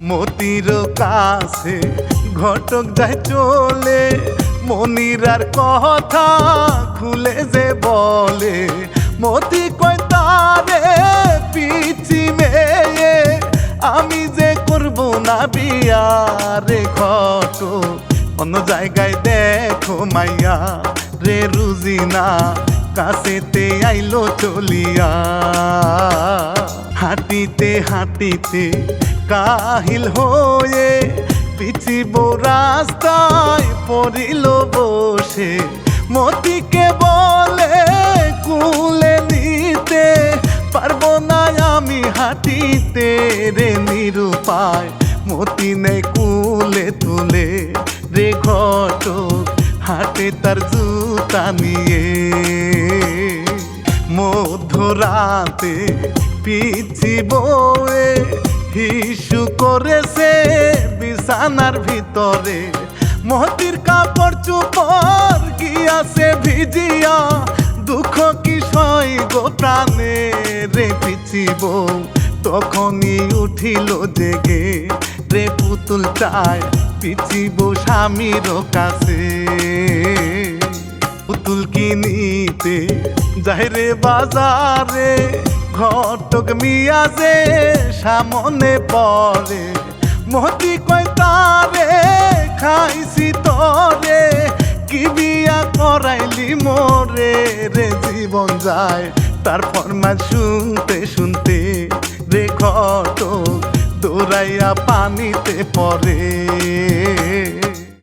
মতির কাছে ঘটক যায় চলে, মনিরার কথা খুলে যে বলে। মতি কয় তারে পিচি মেয়ে, আমি যে করব না বিয়া রে ঘটক। অন্য জায়গায় দেখো মাইয়া রে রুজিনা, কাছেতে আইলো চলিয়া। হাঁটিতে হাঁটিতে কাহিল হয়ে পিছিব রাস্তায় পড়িল বসে। মতিকে বলে কুলে নিতে পারবো না আমি হাঁটিতে রে নিরুপায়। মতি নেই কুলে তুলে রে ঘটক, হাঁটে তার জুতা নিয়ে। মধ্যরাতে পিছি বয়ে হিসু করেছে বিছানার ভিতরে। মতির কাপড় চোপড় গিয়াছে ভিজিয়া, দুঃখ কি সই গো প্রাণে রে পিছিব। তখনই উঠিল জেগে রে পুতুল চায় পিছিব স্বামীর কাছে। পুতুল কিনিতে যাই রে বাজারে, ঘটক মিয়া যে সামনে পড়ে। মতি কয় তারে খাইছি তরে, কি বিয়া করাইলি মোরে রে জীবন যায়। তার ফরমান শুনতে শুনতে রে ঘটক দৌড়াইয়া পানিতে পড়ে।